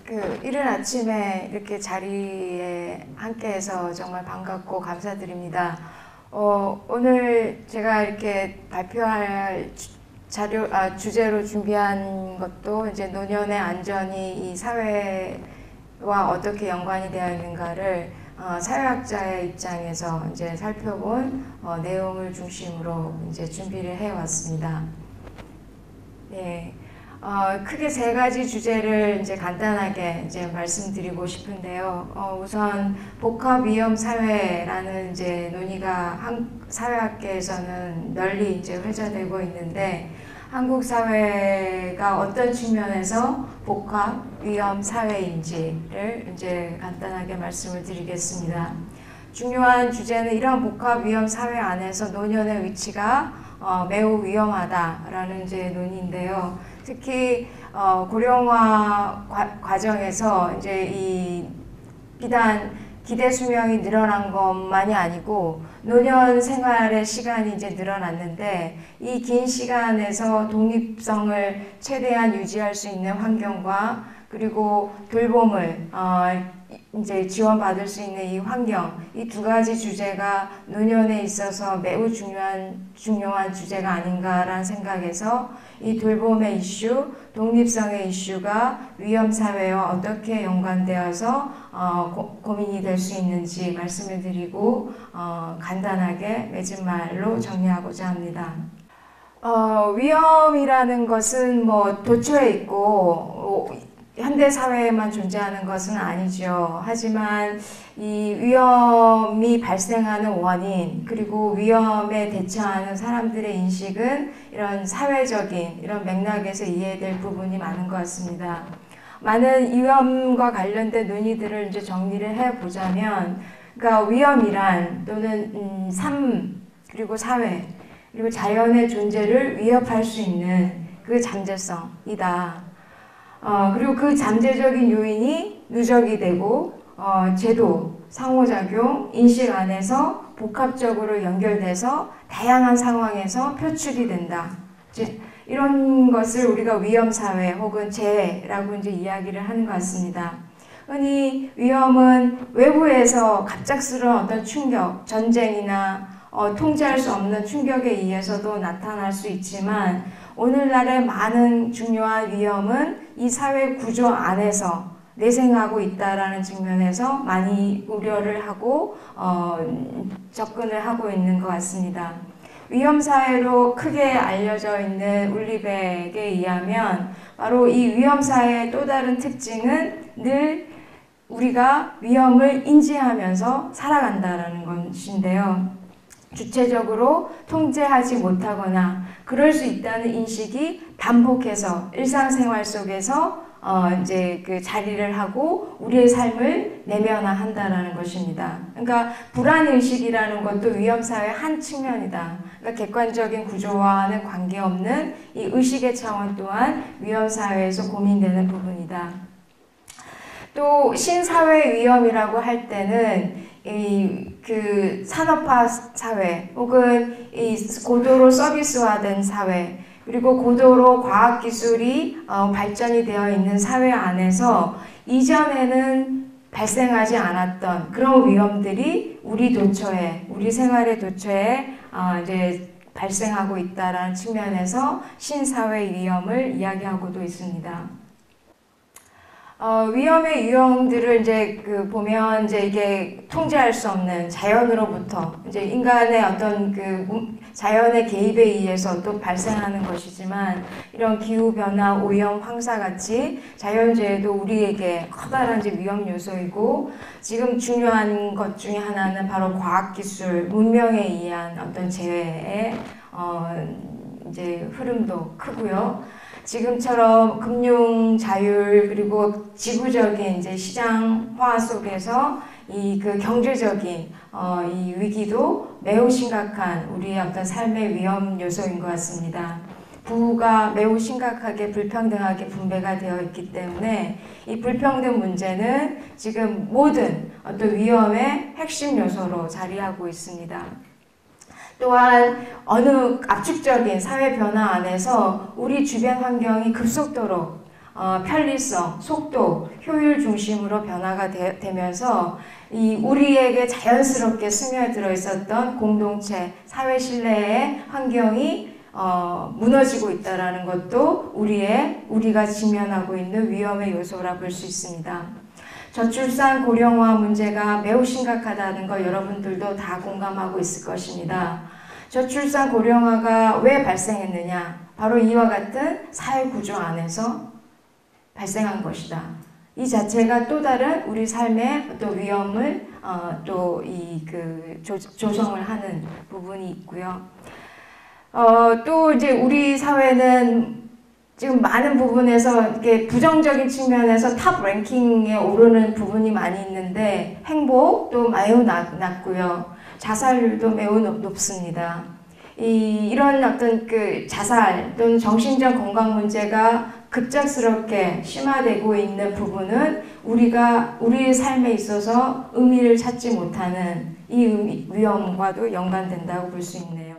이른 아침에 이렇게 자리에 함께해서 정말 반갑고 감사드립니다. 오늘 제가 이렇게 발표할 주제로 준비한 것도 이제 노년의 안전이 이 사회와 어떻게 연관이 되어 있는가를 사회학자의 입장에서 이제 살펴본 내용을 중심으로 이제 준비를 해왔습니다. 네. 크게 세 가지 주제를 이제 간단하게 이제 말씀드리고 싶은데요. 우선 복합 위험 사회라는 이제 논의가 사회학계에서는 널리 이제 회자되고 있는데, 한국 사회가 어떤 측면에서 복합 위험 사회인지를 이제 간단하게 말씀을 드리겠습니다. 중요한 주제는 이러한 복합 위험 사회 안에서 노년의 위치가 매우 위험하다라는 이제 논의인데요. 특히 고령화 과정에서 이제 비단 기대 수명이 늘어난 것만이 아니고 노년 생활의 시간이 이제 늘어났는데, 이 긴 시간에서 독립성을 최대한 유지할 수 있는 환경과 그리고 돌봄을 이제 지원받을 수 있는 이 환경, 이 두 가지 주제가 노년에 있어서 매우 중요한 주제가 아닌가라는 생각에서 이 돌봄의 이슈, 독립성의 이슈가 위험사회와 어떻게 연관되어서 고민이 될 수 있는지 말씀을 드리고 간단하게 맺은 말로 정리하고자 합니다. 위험이라는 것은 뭐 도처에 있고 현대 사회에만 존재하는 것은 아니죠. 하지만 이 위험이 발생하는 원인, 그리고 위험에 대처하는 사람들의 인식은 이런 사회적인 이런 맥락에서 이해될 부분이 많은 것 같습니다. 많은 위험과 관련된 논의들을 이제 정리를 해보자면, 그러니까 위험이란 또는 삶, 그리고 사회, 그리고 자연의 존재를 위협할 수 있는 그 잠재성이다. 그리고 그 잠재적인 요인이 누적이 되고 제도, 상호작용, 인식 안에서 복합적으로 연결돼서 다양한 상황에서 표출이 된다. 이런 것을 우리가 위험사회 혹은 재해라고 이제 이야기를 하는 것 같습니다. 흔히 위험은 외부에서 갑작스러운 어떤 충격, 전쟁이나 통제할 수 없는 충격에 의해서도 나타날 수 있지만, 오늘날의 많은 중요한 위험은 이 사회 구조 안에서 내생하고 있다라는 측면에서 많이 우려를 하고 접근을 하고 있는 것 같습니다. 위험사회로 크게 알려져 있는 울리백에 의하면 바로 이 위험사회의 또 다른 특징은 늘 우리가 위험을 인지하면서 살아간다는 것인데요. 주체적으로 통제하지 못하거나 그럴 수 있다는 인식이 반복해서 일상생활 속에서 이제 그 자리를 하고 우리의 삶을 내면화한다라는 것입니다. 그러니까 불안의식이라는 것도 위험사회의 한 측면이다. 그러니까 객관적인 구조와는 관계없는 이 의식의 차원 또한 위험사회에서 고민되는 부분이다. 또 신사회 위험이라고 할 때는 그 산업화 사회 혹은 이 고도로 서비스화된 사회, 그리고 고도로 과학기술이 발전이 되어 있는 사회 안에서 이전에는 발생하지 않았던 그런 위험들이 우리 도처에, 우리 생활의 도처에 이제 발생하고 있다라는 측면에서 신사회 위험을 이야기하고도 있습니다. 위험의 유형들을 이제 보면 이제 이게 통제할 수 없는 자연으로부터 이제 인간의 어떤 자연의 개입에 의해서 또 발생하는 것이지만, 이런 기후변화, 오염, 황사 같이 자연재해도 우리에게 커다란 이제 위험 요소이고, 지금 중요한 것 중에 하나는 바로 과학기술, 문명에 의한 어떤 재해의 이제 흐름도 크고요. 지금처럼 금융 자율 그리고 지구적인 이제 시장화 속에서 이 경제적인 이 위기도 매우 심각한 우리의 어떤 삶의 위험 요소인 것 같습니다. 부가 매우 심각하게 불평등하게 분배가 되어 있기 때문에 이 불평등 문제는 지금 모든 어떤 위험의 핵심 요소로 자리하고 있습니다. 또한 어느 압축적인 사회 변화 안에서 우리 주변 환경이 급속도로 편리성, 속도, 효율 중심으로 변화가 되면서 이 우리에게 자연스럽게 스며들어 있었던 공동체, 사회 신뢰의 환경이 무너지고 있다는 것도 우리가 직면하고 있는 위험의 요소라 볼 수 있습니다. 저출산 고령화 문제가 매우 심각하다는 거 여러분들도 다 공감하고 있을 것입니다. 저출산 고령화가 왜 발생했느냐? 바로 이와 같은 사회 구조 안에서 발생한 것이다. 이 자체가 또 다른 우리 삶의 어떤 위험을 조성을 하는 부분이 있고요. 또 이제 우리 사회는 지금 많은 부분에서 이렇게 부정적인 측면에서 탑 랭킹에 오르는 부분이 많이 있는데 행복도 매우 낮고요. 자살률도 매우 높습니다. 이런 어떤 그 자살 또는 정신적 건강 문제가 급작스럽게 심화되고 있는 부분은 우리의 삶에 있어서 의미를 찾지 못하는 이 위험과도 연관된다고 볼 수 있네요.